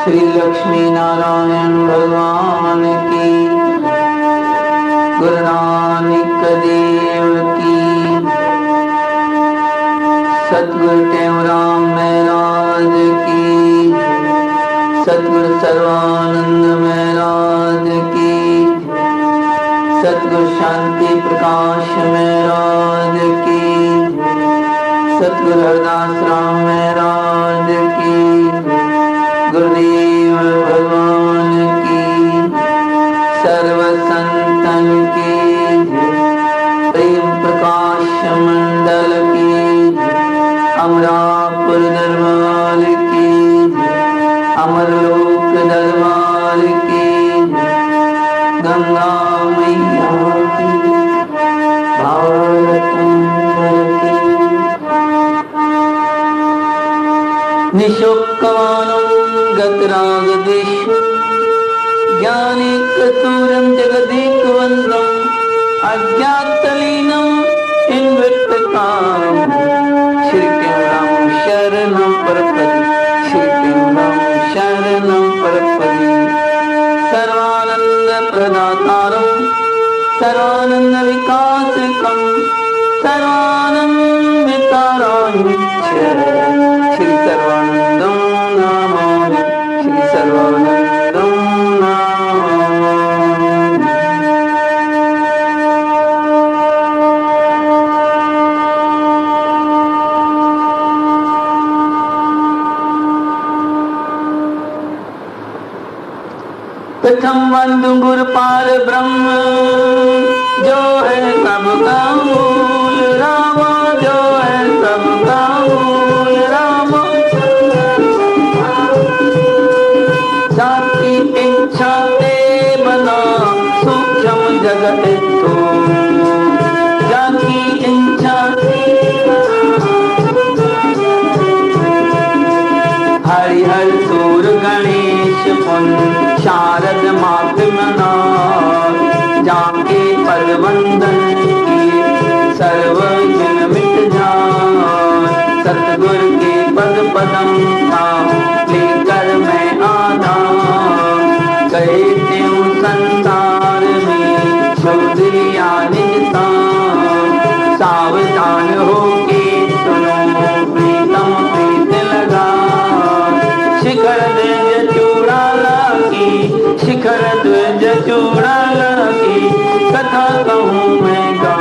श्री लक्ष्मी नारायण भगवान की, गुरु नानक देव की, सतगुरु टेमराम महाराज की, सतगुरु सर्वानंद महाराज की, सतगुरु शांति प्रकाश महाराज की, सतगुरु हरदास राम महाराज की, गुरुदेव भगवान की, सर्व संतन की, प्रेम प्रकाश मंडल की, अमरापुर दरबार की, अमरलोक दरबार की, गंगा मैया की, भारत की। निशोकवानं गतरागदेशु ज्ञानिकसूरं जगदेकवन्दं अज्ञातलीनं इन्वृत्तकामं श्रीकेवलं शरणं परपदि, श्रीकेवलं शरणं परपदि। सर्वानन्दप्रदातारं सर्वानन्दविकासकं सर्वानन्दवितारायं श्री सर्वानंदं नमामि, श्री सर्वानंदं नमामि। प्रथम बंधु गुरु पार ब्रह्म, जो है सबका मूल राम, जो है सबका मूल राम। जाकी इच्छा ते बना सूक्ष्म जगत तो, जाकी इच्छा हरिहर सूर गणेश पुन शारद मात मना, जाके पद वंदन की सर्व जन मिट जाए। सतगुरु के पद पदम था लेकर मैं आधा, कहते हूँ संसार में चौधरिया निजता। सावधान होके सुनो प्रीतम प्रीत लगा, शिखर ध्वज चूड़ा की, शिखर ध्वज चूड़ा की। कथा कहूँ मैं गा,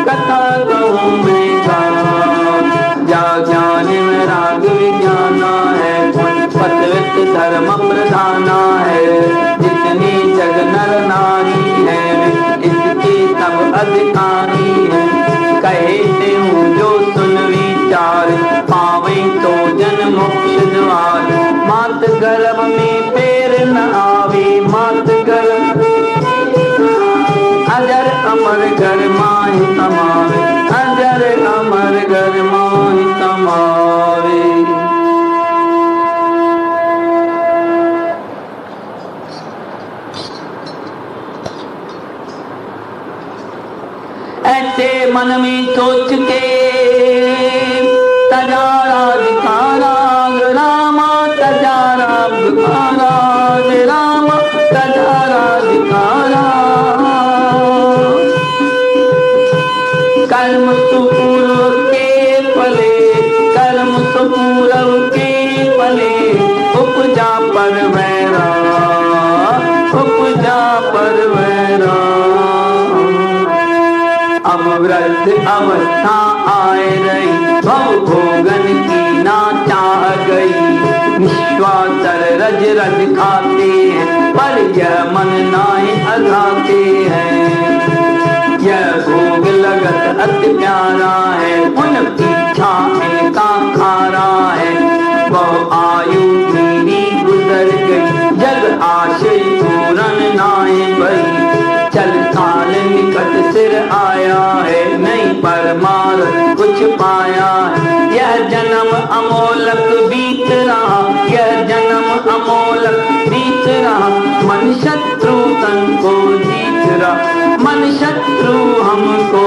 कथा कहूँ मैं गा। जा ज्ञान में राग विज्ञाना है, पतवित धर्म प्रधाना है। जितनी जग नर नारी है, इसके सब अधिकारी है। कहते हूँ जो सुन विचार, पावे तो जन मोक्ष द्वार। मात गर्भ में पैर न आवे, मात गर्भ अजर अमर घर माहि समावे, अजर अमर घर माहि समावे। ऐसे मन में सोच के तजारा दिखारा रामा, तजारा दिखारा रामा, तजारा दिखारा। कर्म सुपूर्व के फले, कर्म सुपूर्व के फले। उपजा पर वैरा, उपजा पर वैरा। अब वृद्ध अवस्था आए रही, भव भोगन की ना चाह गई। निश्वासर रज रज खाते हैं, पर यह मन नाए अघाते हैं। यह भोग लगत अति प्यारा है, उन पीछा इनका खारा है। वह आयु मेरी गुजर गई, जग आशय पूरन नाए भई। चल साल निकट सिर आया है, नहीं परमार्थ कुछ पाया है। यह जन्म अमोलक बीत रहा, यह जन्म अमोलक बीत रहा। मन शत्रु तन को जीत रहा, मन शत्रु हमको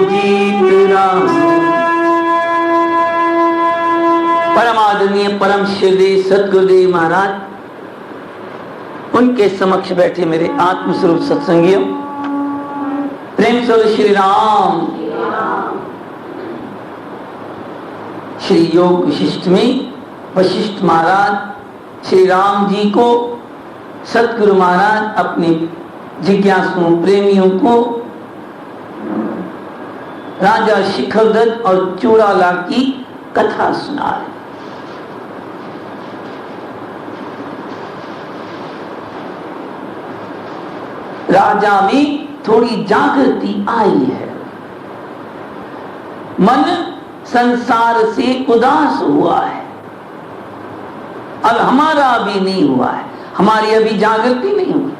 जीत रहा। परम आदरणीय परम श्रद्धेय सतगुरुदेव महाराज, उनके समक्ष बैठे मेरे आत्मस्वरूप सत्संगियों, प्रेम से श्री राम। श्री योग विशिष्ट में वशिष्ठ महाराज श्री राम जी को, सतगुरु महाराज अपने जिज्ञासु प्रेमियों को राजा शिखरदत्त और चूड़ाला की कथा सुना रहे। राजा में थोड़ी जागृति आई है, मन संसार से उदास हुआ है। अब हमारा अभी नहीं हुआ है, हमारी अभी जागृति नहीं हुई।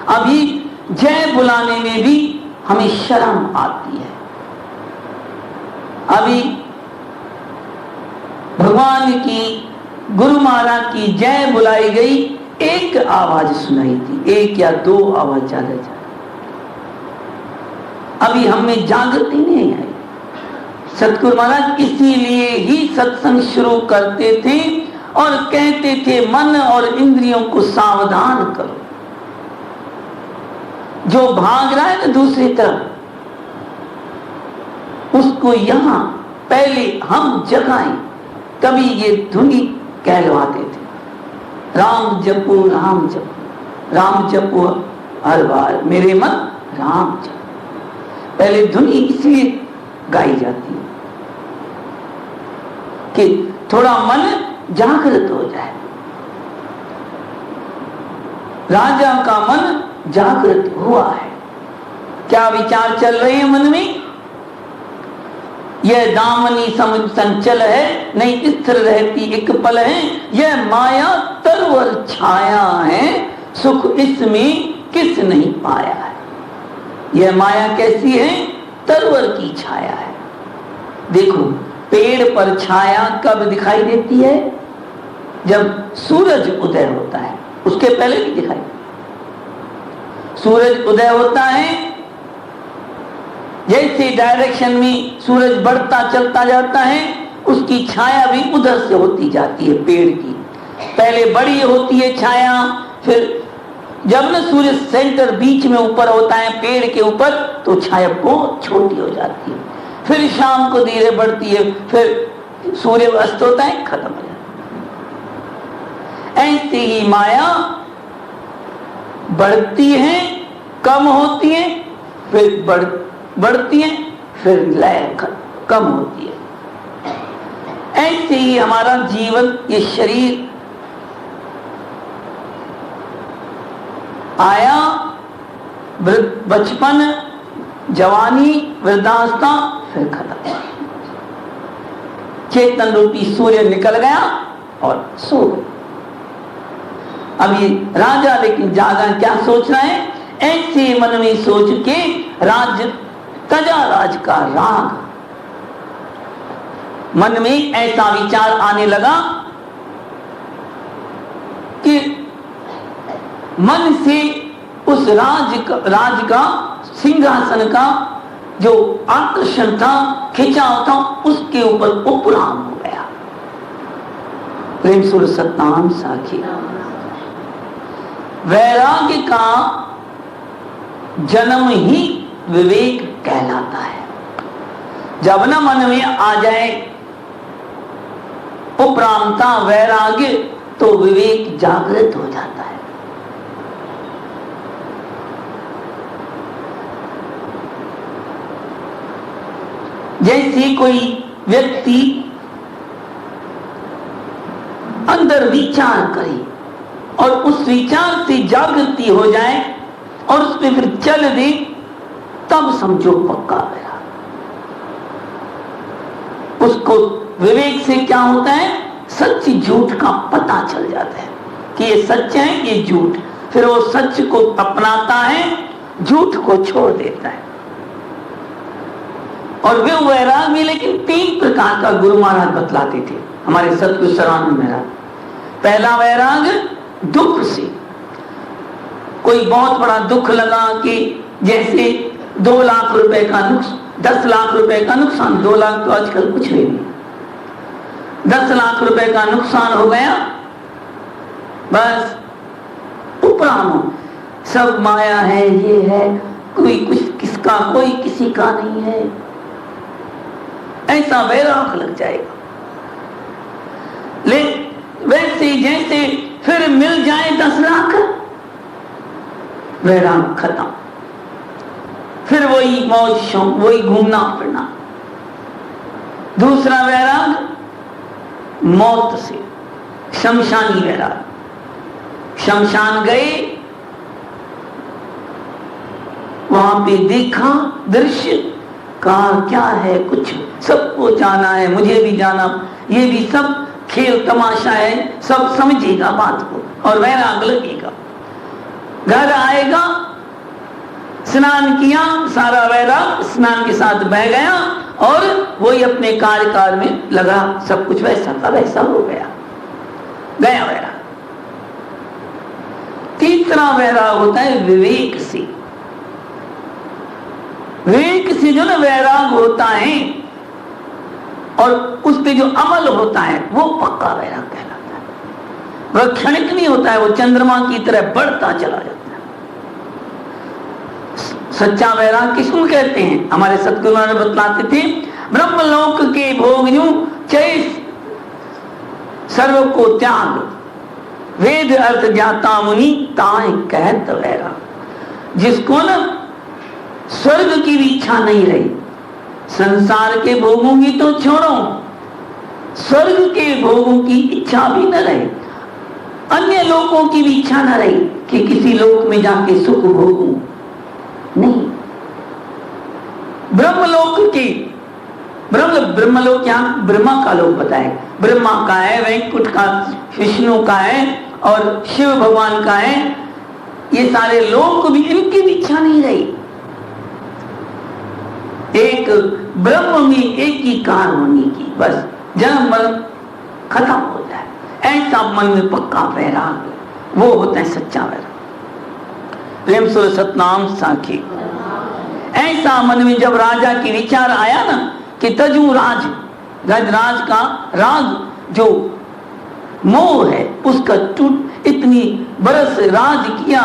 अभी जय बुलाने में भी हमें शर्म आती है। अभी भगवान की, गुरु महाराज की जय बुलाई गई, एक आवाज सुनाई थी, एक या दो आवाज ज्यादा ज्यादा। अभी हमें जागृति नहीं आई। सतगुरु महाराज इसीलिए ही सत्संग शुरू करते थे और कहते थे मन और इंद्रियों को सावधान करो। जो भाग रहा है ना दूसरी तरफ, उसको यहां पहले हम जगाएं। कभी ये धुनी कहलवाते थे, राम जपो राम जपो, राम जपो हर बार मेरे मन राम जपो। पहले धुनी इसलिए गाई जाती है कि थोड़ा मन जागृत हो जाए। राजा का मन जागृत हुआ है। क्या विचार चल रहे हैं मन में? यह दामनी संचल है, नहीं स्थिर रहती एक पल है। यह माया तरवर छाया है, सुख इसमें किस नहीं पाया है। यह माया कैसी है? तरवर की छाया है। देखो, पेड़ पर छाया कब दिखाई देती है? जब सूरज उदय होता है, उसके पहले नहीं दिखाई। सूरज उदय होता है, जैसे डायरेक्शन में सूरज बढ़ता चलता जाता है, उसकी छाया भी उधर से होती जाती है। पेड़ की पहले बड़ी होती है छाया, फिर जब न सूर्य सेंटर बीच में ऊपर होता है पेड़ के ऊपर, तो छाया बहुत छोटी हो जाती है। फिर शाम को धीरे बढ़ती है, फिर सूर्य अस्त होता है, खत्म हो जाता है। ऐसे ही माया बढ़ती है, कम होती है, फिर बढ़ती है, फिर लय कम होती है। ऐसे ही हमारा जीवन, ये शरीर आया, बचपन, जवानी, वृद्धावस्था, फिर खत्म। चेतन रूपी सूर्य निकल गया और सो गया। अब ये राजा लेकिन जागा, क्या सोच रहा है? ऐसे मन में सोच के तजा राज का राग, मन में ऐसा विचार आने लगा कि मन से उस राज का सिंहासन का जो आकर्षण था, खिंचाव था, उसके ऊपर उपराम हो गया। प्रेम सुर सत्ताम साखी। वैराग्य का जन्म ही विवेक कहलाता है। जब न मन में आ जाए उपरामता, वैराग्य, तो विवेक जागृत हो जाता है। जैसे कोई व्यक्ति अंदर विचार करे और उस विचार से जागृति हो जाए और उस पर फिर चल दे, तब समझो पक्का मेरा। उसको विवेक से क्या होता है? सच झूठ का पता चल जाता है कि ये सच है, ये झूठ। फिर वो सच को अपनाता है, झूठ को छोड़ देता है। और वे वैराग में लेकिन 3 प्रकार का गुरु महाराज बतलाते थे, हमारे सतगुरु सर्वानंद महाराज। पहला वैराग दुख से। कोई बहुत बड़ा दुख लगा कि जैसे 2 लाख रुपए का नुकसान, 10 लाख रुपए का नुकसान, 2 लाख तो आजकल कुछ नहीं। 10 लाख रुपए का नुकसान हो गया, बस उपराम सब माया है, ये है, कोई कुछ किसका कोई किसी का नहीं है, ऐसा वैराग लग जाएगा। ले वैसे जैसे फिर मिल जाए 10 लाख, वैराग खत्म, फिर वही मौज शौक, वही घूमना फिरना। दूसरा वैराग मौत से, शमशानी वैराग। शमशान गए, वहां पे देखा दृश्य, कहा क्या है, कुछ सबको जाना है, मुझे भी जाना, ये भी सब खेल तमाशा है, सब समझेगा बात को और वैराग लगेगा। घर आएगा, स्नान किया, सारा वैराग स्नान के साथ बह गया और वही अपने कार्यकाल में लगा, सब कुछ वैसा का वैसा हो गया, गया वैराग। तीसरा वैराग होता है विवेक से। विवेक से जो ना वैराग होता है और उस पे जो अमल होता है वो पक्का वैराग कहलाता है। वह क्षणिक नहीं होता है, वो चंद्रमा की तरह बढ़ता चला जाता है। सच्चा वैराग किसको कहते हैं? हमारे सतगुरु ने बतलाते थे, ब्रह्मलोक के भोग यूं चय सर्व को त्याग, वेद अर्थ जाता मुनि ताय कहत वैराग। जिसको न स्वर्ग की भी इच्छा नहीं रही, संसार के भोगों की तो छोड़ो, स्वर्ग के भोगों की इच्छा भी न रहे, अन्य लोगों की भी इच्छा न रही कि किसी लोक में जाके सुख भोगूं, नहीं। ब्रह्मलोक की, ब्रह्मलोक यहाँ ब्रह्मा का लोक बताए, ब्रह्मा का है, वैकुंठ का, विष्णु का है और शिव भगवान का है। ये सारे लोक भी, इनकी भी इच्छा नहीं रही, एक ब्रह्म में एक ही कार होने की, बस जन्म मरण खत्म हो जाए, ऐसा मन में पक्का वैराग, वो होता है सच्चा वैराग। प्रेम सुर सतनाम साखी। ऐसा मन में जब राजा की विचार आया ना कि तजू राज, गजराज का राज जो मोह है उसका टूट, इतनी बरस राज किया,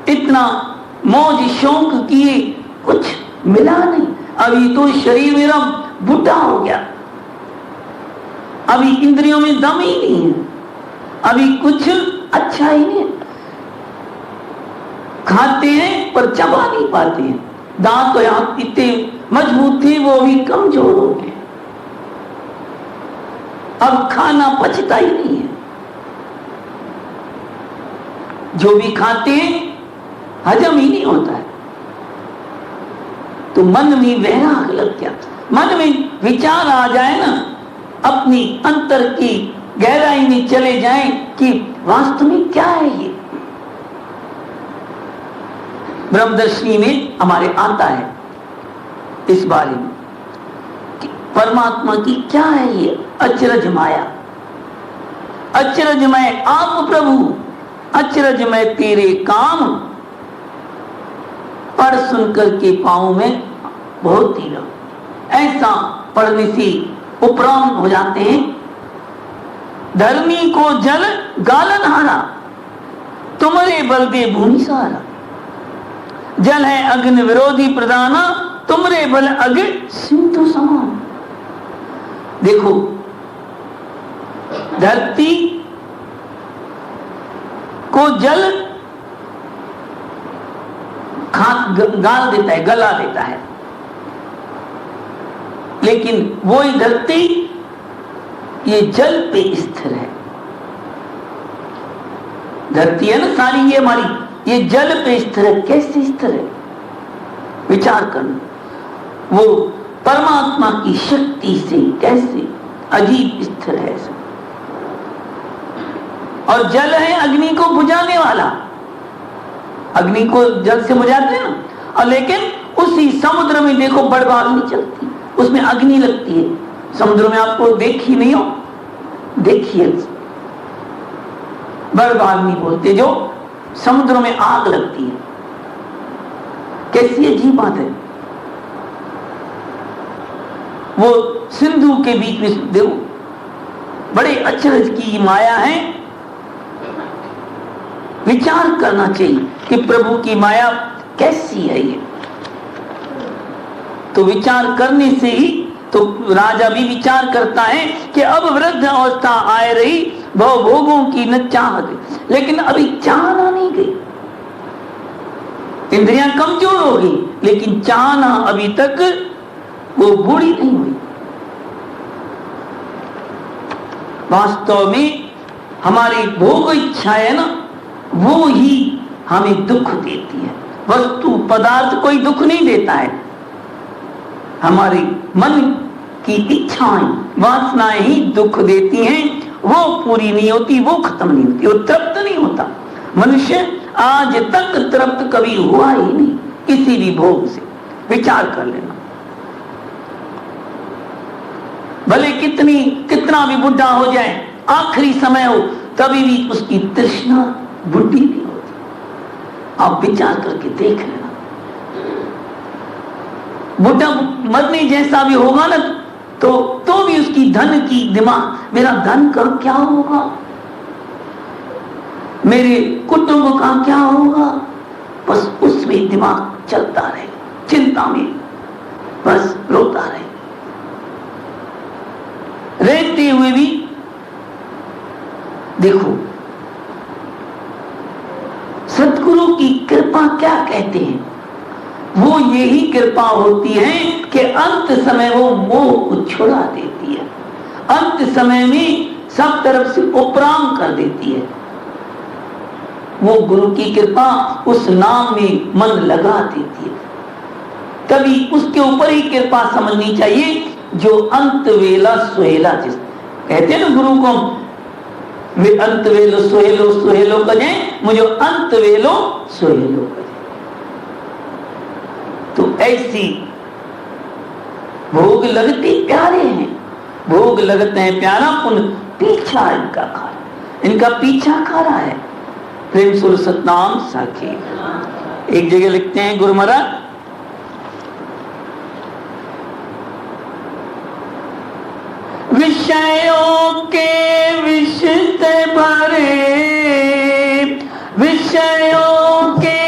इतना मौज शौक किए, कुछ मिला नहीं। अभी तो शरीर मेरा बुढ़ा हो गया, अभी इंद्रियों में दम ही नहीं है, अभी कुछ अच्छा ही नहीं, खाते हैं पर चबा नहीं पाते हैं, दांत तो यहाँ इतने मजबूत थे वो भी कमजोर हो गए, अब खाना पचता ही नहीं है, जो भी खाते हैं हजम ही नहीं होता है। तो मन में वैराग लग गया, मन में विचार आ जाए ना, अपनी अंतर की गहराई में चले जाएं कि वास्तव में क्या है ये। ब्रह्मदर्शनी में हमारे आता है इस बारे में कि परमात्मा की क्या है ये अचरज माया, अचरजमय आप प्रभु, अचरजमय तेरे काम, पढ़ सुनकर के पाँव में बहुत ही रहो। ऐसा पढ़ने से उपराम हो जाते हैं। धर्मी को जल गालन हारा, तुम्हारे बल दे भूमि सहारा। जल है अग्नि विरोधी प्रदाना, तुमरे बल अग सिंधु समान। देखो धरती को जल गाल देता है, गला देता है, लेकिन वो ही धरती ये जल पे स्थिर है। धरती है ना सारी ये हमारी, ये जल पे स्थिर है। कैसे स्थिर है विचार करना, वो परमात्मा की शक्ति से कैसे अजीब स्थिर है। और जल है अग्नि को बुझाने वाला, अग्नि को जल से बुझाते हैं ना, और लेकिन उसी समुद्र में देखो बड़बाग नहीं चलती, उसमें अग्नि लगती है। समुद्र में आपको देखी नहीं हो, देखिए बड़बाग नहीं बोलते, जो समुद्र में आग लगती है। कैसी अजीब बात है। वो सिंधु के बीच में देखो बड़े अचरज की माया है। विचार करना चाहिए कि प्रभु की माया कैसी है ये। तो विचार करने से ही तो राजा भी विचार करता है कि अब वृद्ध अवस्था आए रही, भव भोगों की न चाह गई, लेकिन अभी चाहना नहीं गई। इंद्रियां कमजोर हो गई, लेकिन चाहना अभी तक वो बूढ़ी नहीं हुई। वास्तव में हमारी भोग इच्छा है ना, वो ही हमें दुख देती है। वस्तु पदार्थ कोई दुख नहीं देता है। हमारी मन की इच्छाएं वासनाएं ही दुख देती हैं। वो पूरी नहीं होती, वो खत्म नहीं होती, वो तृप्त नहीं होता। मनुष्य आज तक तृप्त कभी हुआ ही नहीं किसी भी भोग से। विचार कर लेना, भले कितना भी बुढ़ा हो जाए, आखिरी समय हो, तभी भी उसकी तृष्णा बुढ़ी नहीं होती। आप विचार करके देख लेना। बुढ़ा मरने जैसा भी होगा ना, तो भी उसकी धन की दिमाग, मेरा धन का क्या होगा, मेरे कुटुंब का क्या होगा, बस उसमें दिमाग चलता रहे, चिंता में बस रोता रहे। रहते हुए भी देखो, सद्गुरु की कृपा क्या कहते हैं, वो यही कृपा होती है कि अंत समय वो मोह को छुड़ा देती है, अंत समय में सब तरफ से उपराम कर देती है। वो गुरु की कृपा उस नाम में मन लगा देती है। तभी उसके ऊपर ही कृपा समझनी चाहिए, जो अंत वेला सुहेला, जिस कहते हैं ना गुरु को, वे अंत वेलो सुहेलो सुहेलो कजे, मुझे अंत वेलो सुहेलो कजे। तो ऐसी भोग लगते प्यारे हैं, भोग लगते हैं प्यारा, पुन पीछा इनका पीछा खा रहा है। प्रेम सुर सतनाम साखी। एक जगह लिखते हैं गुरु महाराज, विषयों के विष से भरे, विषयों के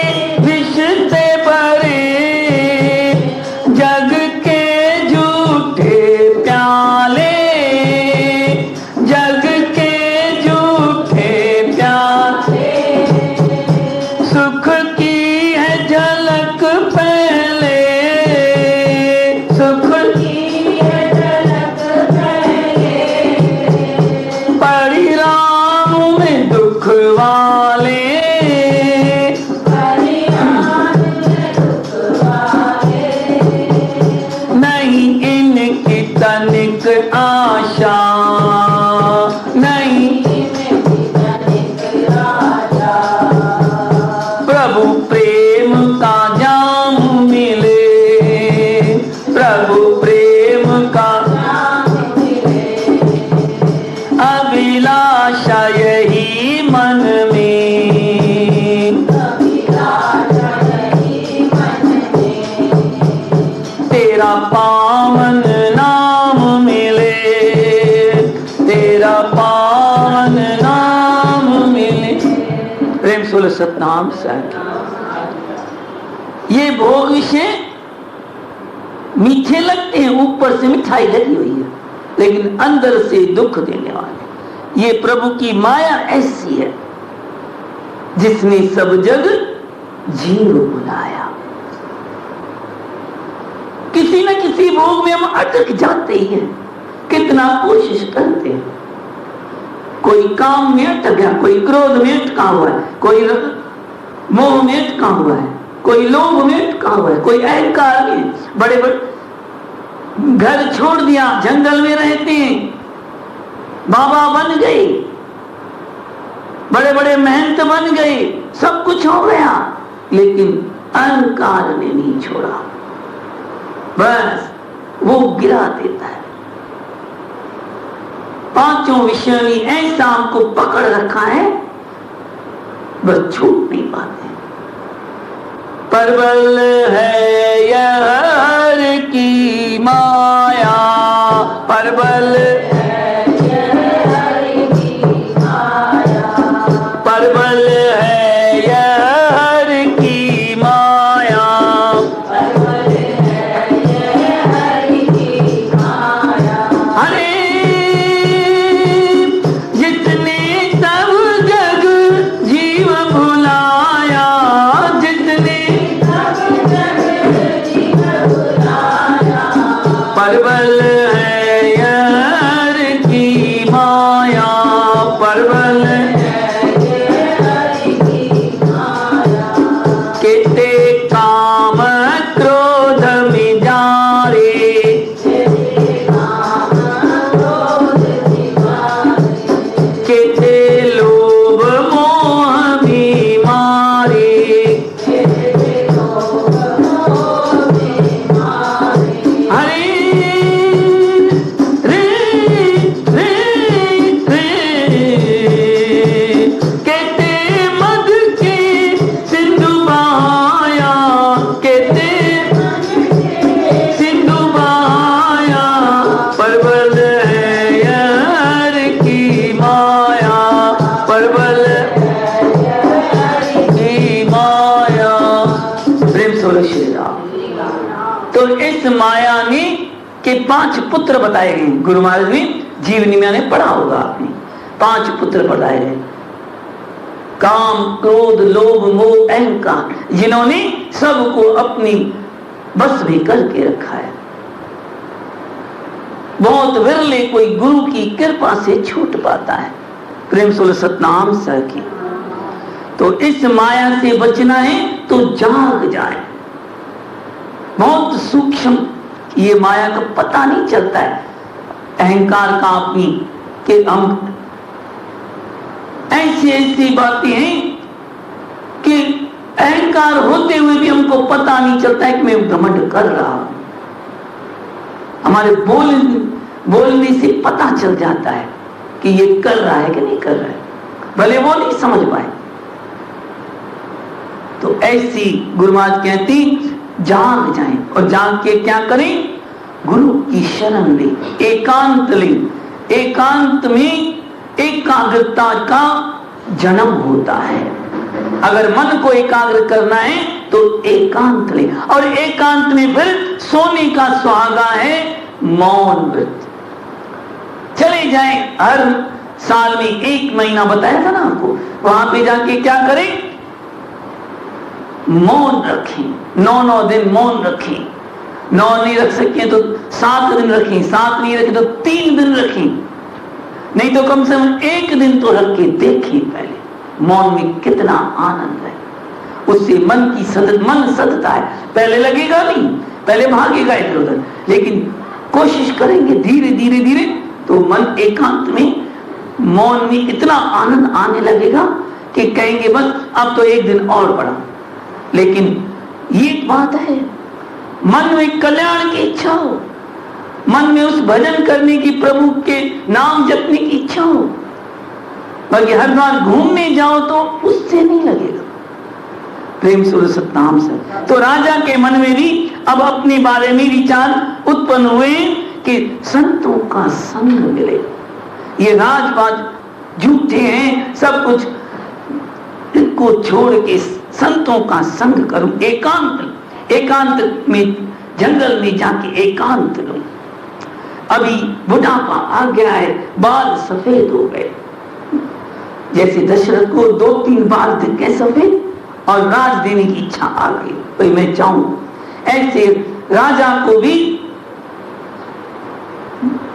विष से भरे, जग के झूठे प्याले, जग के झूठे प्याले, सुख की है झलक पहले, सुख की है झलक पहले, परिणाम में दुख वाले, नहीं इनकी तनिक आशा, नहीं इनकी तनिक आशा, प्रभु प्रेम का जाम मिले, प्रभु प्रेम का जाम मिले, अभिलाषा यही मन में, अभिलाषा यही मन में, तेरा पावन नाम मिले, तेरा पावन नाम मिले। प्रेम सुल सतनाम साखी। ये भोग विषय मीठे लगते हैं, ऊपर से मिठाई लगी हुई है, लेकिन अंदर से दुख देने वाले। ये प्रभु की माया ऐसी है, जिसने सब जग जीव बुलाया। किसी न किसी भोग में हम अटक जाते ही हैं, कितना कोशिश करते हैं। कोई काम में अटक गया, कोई क्रोध में अटका हुआ है, कोई मोह में अटका हुआ है, कोई लोभ में अटका हुआ है, कोई अहंकार में, बड़े बड़े घर छोड़ दिया, जंगल में रहते हैं, बाबा बन गए, बड़े बड़े महंत बन गए, सब कुछ हो गया, लेकिन अहंकार ने नहीं छोड़ा, बस वो गिरा देता है। पांचों विषयों ने ऐसा हमको पकड़ रखा है, बस छूट नहीं पाते। प्रबल है यह हर की माया, प्रबल है यह परवल केते काम क्रोध मिजारे केते लोभ मोह बीमारे हरे रे रे रे केते मद के सिंधु बहाया केते सिंधु बहाया परवल है यार की माया परवल की माया। प्रेम से बोलो श्री राम। तो इस माया ने के 5 पुत्र बताए गए। गुरु महाराज ने जीवनी में पढ़ा होगा आपने, 5 पुत्र बताए गए, काम क्रोध लोभ मोह अहंकार, जिन्होंने सबको अपनी बस में करके रखा है। बहुत विरले कोई गुरु की कृपा से छूट पाता है। प्रेम से सतनाम सर की। तो इस माया से बचना है तो जाग जाए। बहुत सूक्ष्म ये माया का पता नहीं चलता है। अहंकार का अपनी कि हम ऐसी ऐसी बातें हैं कि अहंकार होते हुए भी हमको पता नहीं चलता है कि मैं घमंड कर रहा हूं। हमारे बोलने से पता चल जाता है कि ये कर रहा है कि नहीं कर रहा है, भले वो नहीं समझ पाए। तो ऐसी गुरु महाराज कहती जाग जाएं और जाग के क्या करें, गुरु की शरण लें, एकांत लें। एकांत में एकाग्रता का जन्म होता है। अगर मन को एकाग्र करना है तो एकांत लें, और एकांत में फिर सोने का सुहागा है मौन व्रत। चले जाएं, हर साल में 1 महीना बताया था ना आपको, वहां पे जाके क्या करें, मौन रखें। 9 दिन मौन रखें। 9 नहीं रख सके तो 7 दिन रखें, 7 नहीं रखे तो 3 दिन रखें, नहीं तो कम से कम 1 दिन तो रख के देखें पहले मौन में कितना आनंद है। उससे मन सदता है। पहले लगेगा नहीं, पहले भागेगा इधर उधर, लेकिन कोशिश करेंगे धीरे धीरे धीरे तो मन एकांत में मौन में इतना आनंद आने लगेगा कि कहेंगे बस अब तो 1 दिन और पढ़ा। लेकिन ये बात है, मन में कल्याण की इच्छा हो, मन में उस भजन करने की, प्रभु के नाम जपने की इच्छा हो, बाकी हर बार घूमने जाओ तो उससे नहीं लगेगा। प्रेम से सतनाम से। तो राजा के मन में भी अब अपने बारे में विचार उत्पन्न हुए कि संतों का संग मिले। ये राजपाट झूठे हैं, सब कुछ इनको छोड़ के संतों का संग करूं, एकांत में जंगल में जाके एकांत लूं। अभी बुढ़ापा आ गया है, बाल सफेद हो गए, जैसे दशरथ को 2-3 बाल दिखे सफेद और राज देने की इच्छा आ गई, भाई मैं चाहूं। ऐसे राजा को भी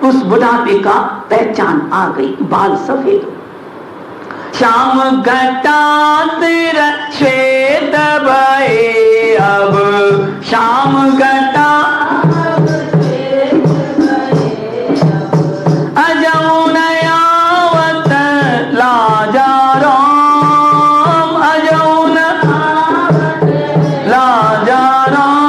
उस बुढ़ापे का पहचान आ गई, बाल सफेद। श्याम घटा तेरा श्वेत भये, अब श्याम घटा अजौन आवत लाजा राम, अजौन लाजा राम।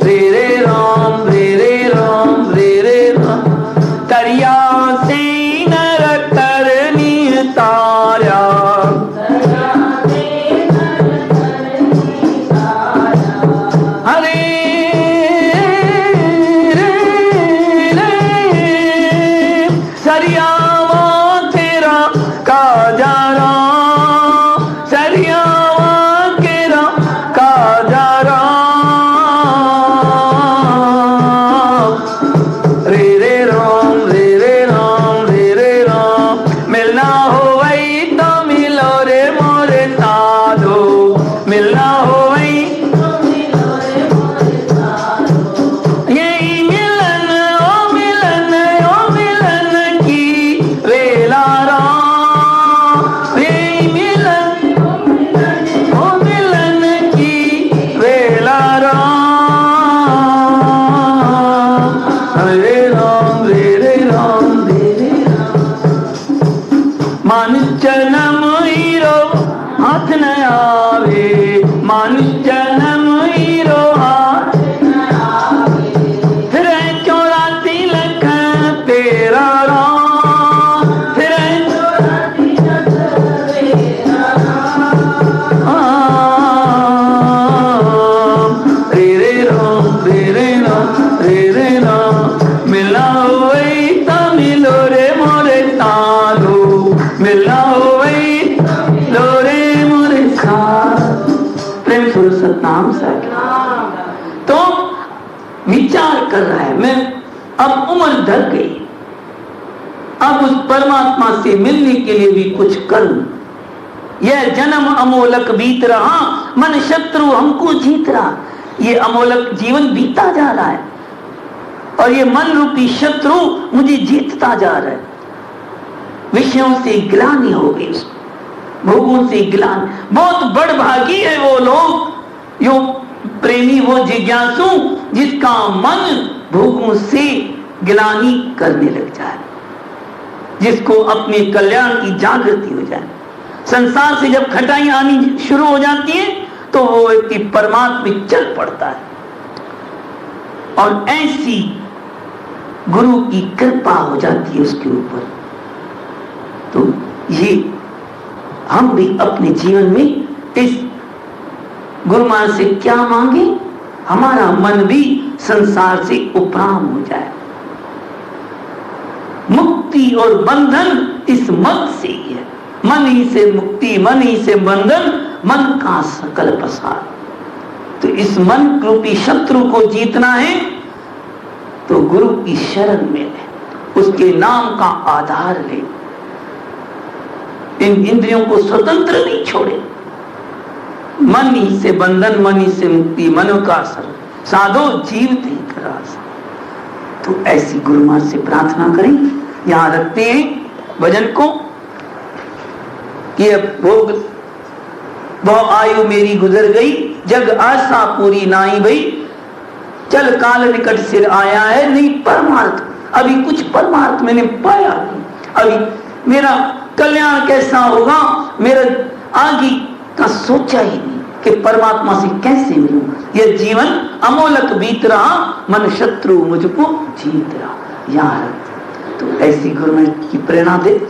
रे रे राम रे रे राम रे रे राम, तरिया से नर तरनी तारा, हरे रे रे सरियावा तेरा काजा राम, सरियावा तेरा काजा राम। रे रे राम रे रे ढक गई। अब उस परमात्मा से मिलने के लिए भी कुछ करूं। यह जन्म अमोलक बीत रहा, मन शत्रु हमको जीत रहा। ये अमोलक जीवन बीता जा रहा है और ये मन रूपी शत्रु मुझे जीतता जा रहा है। विषयों से ग्लानि हो गई, भोगों से ग्लानि। बहुत बड़भागी है वो लोग, यो प्रेमी, वो जिज्ञासु जिसका मन भोगों से ग्लानि करने लग जाए, जिसको अपने कल्याण की जागृति हो जाए। संसार से जब खटाइयां आनी शुरू हो जाती है तो वो व्यक्ति परमात्मा में चल पड़ता है। और ऐसी गुरु की कृपा हो जाती है उसके ऊपर। तो ये हम भी अपने जीवन में इस गुरु महाराज से क्या मांगे, हमारा मन भी संसार से उपराम हो जाए। मुक्ति और बंधन इस मन से ही है। मन ही से मुक्ति, मन ही से बंधन, मन का सकल पसार। तो इस मन रूपी शत्रु को जीतना है तो गुरु की शरण में ले, उसके नाम का आधार ले। इन इंद्रियों को स्वतंत्र नहीं छोड़े। मन ही से बंधन, मन ही से मुक्ति, मन का सर साधो जीवित ही करा। तो ऐसी गुरु महाराज से प्रार्थना करें। यहां रखते हैं भजन को कि भोग बहु आयु मेरी गुजर गई, जग आशा पूरी नाई भई, चल काल निकट सिर आया है, नहीं परमार्थ, अभी कुछ परमार्थ मैंने पाया नहीं। अभी मेरा कल्याण कैसा होगा, मेरा आगे का सोचा ही नहीं कि परमात्मा से कैसे मिलूं। यह जीवन अमोलक बीत रहा, मन शत्रु मुझको जीत रहा। यार तो ऐसी गुरु महाराज की प्रेरणा दे,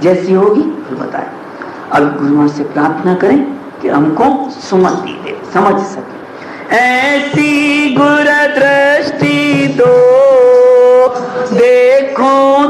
जैसी होगी फिर बताए। अब गुरु महाराज से प्रार्थना करें कि हमको सुमति दे, समझ सके। ऐसी गुरु दृष्टि दो, देखो